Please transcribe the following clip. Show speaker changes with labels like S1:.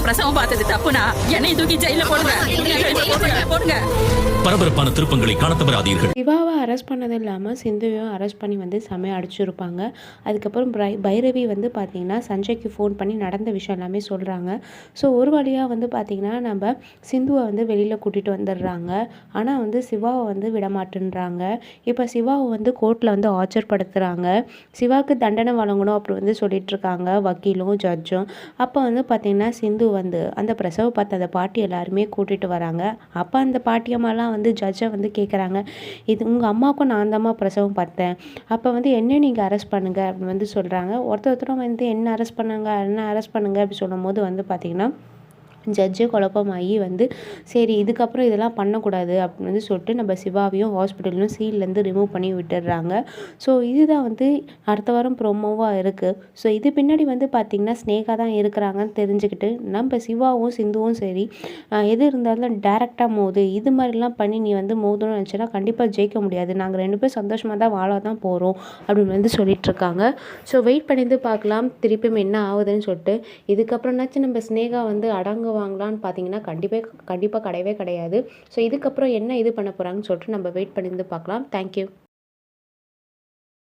S1: பிரசவம் பார்த்தது தப்புனா என்னை தூக்கி ஜெயில போடுங்க.
S2: பரபரப்பான திருப்பங்களை காண தவறாதீர்கள்.
S3: சிவாவை அரெஸ்ட் பண்ணது இல்லாமல் சிந்துவையும் அரெஸ்ட் பண்ணி வந்து செமையாக அடிச்சிருப்பாங்க. அதுக்கப்புறம் பைரவி வந்து பார்த்திங்கன்னா சஞ்சய்க்கு ஃபோன் பண்ணி நடந்த விஷயம் எல்லாமே சொல்கிறாங்க. ஸோ ஒரு வழியாக வந்து பார்த்திங்கன்னா நம்ம சிந்துவை வந்து வெளியில் கூட்டிகிட்டு வந்துடுறாங்க. ஆனால் வந்து சிவாவை வந்து விடமாட்டேன்றாங்க. இப்போ சிவாவை வந்து கோர்ட்டில் வந்து ஆஜர்படுத்துகிறாங்க. சிவாவுக்கு தண்டனை வழங்கணும் அப்படி வந்து சொல்லிகிட்ருக்காங்க வக்கீலும் ஜட்ஜும். அப்போ வந்து பார்த்திங்கன்னா சிந்து வந்து அந்த பிரசவ பார்த்த அந்த பாட்டி எல்லாருமே கூட்டிகிட்டு வராங்க. அப்போ அந்த பாட்டியம்மாலாம் வந்து ஜட்ஜை வந்து கேட்குறாங்க, இது உங்கள் அம்மாவுக்கும் நான் தாம்மா பிரசவம் பார்த்தேன், அப்போ வந்து என்ன நீங்கள் அரெஸ்ட் பண்ணுங்கள் அப்படின்னு வந்து சொல்கிறாங்க. ஒருத்தரும் வந்து என்ன அரெஸ்ட் பண்ணுங்க அப்படி சொல்லும் போது வந்து பார்த்திங்கன்னா ஜட்ஜு குழப்பமாகி வந்து சரி இதுக்கப்புறம் இதெல்லாம் பண்ணக்கூடாது அப்படின்னு வந்து சொல்லிட்டு நம்ம சிவாவையும் ஹாஸ்பிட்டலும் சீல்லேருந்து ரிமூவ் பண்ணி விட்டுடுறாங்க. ஸோ இதுதான் வந்து அடுத்த வாரம் ப்ரோமோவாக இருக்குது. ஸோ இது பின்னாடி வந்து பார்த்திங்கன்னா ஸ்னேகா தான் இருக்கிறாங்கன்னு தெரிஞ்சுக்கிட்டு நம்ம சிவாவும் சிந்துவும் சரி எது இருந்தாலும் டேரெக்டாக மோது இது மாதிரிலாம் பண்ணி நீ வந்து மோதணும்னு நினச்சின்னா கண்டிப்பாக ஜெயிக்க முடியாது, நாங்கள் 2 பேரும் சந்தோஷமாக தான் வாழ தான் போகிறோம் அப்படின்னு வந்து சொல்லிகிட்ருக்காங்க. ஸோ வெயிட் பண்ணிட்டு பார்க்கலாம் திருப்பியும் என்ன ஆகுதுன்னு சொல்லிட்டு. இதுக்கப்புறம்னாச்சும் நம்ம ஸ்னேகா வந்து வாங்கலான்னு பார்த்தீங்கன்னா கண்டிப்பாக கிடையவே கிடையாது. ஸோ இதுக்கப்புறம் என்ன இது பண்ண போகிறாங்கன்னு சொல்லிட்டு நம்ம வெயிட் பண்ணியிருந்து பார்க்கலாம். தேங்க்யூ.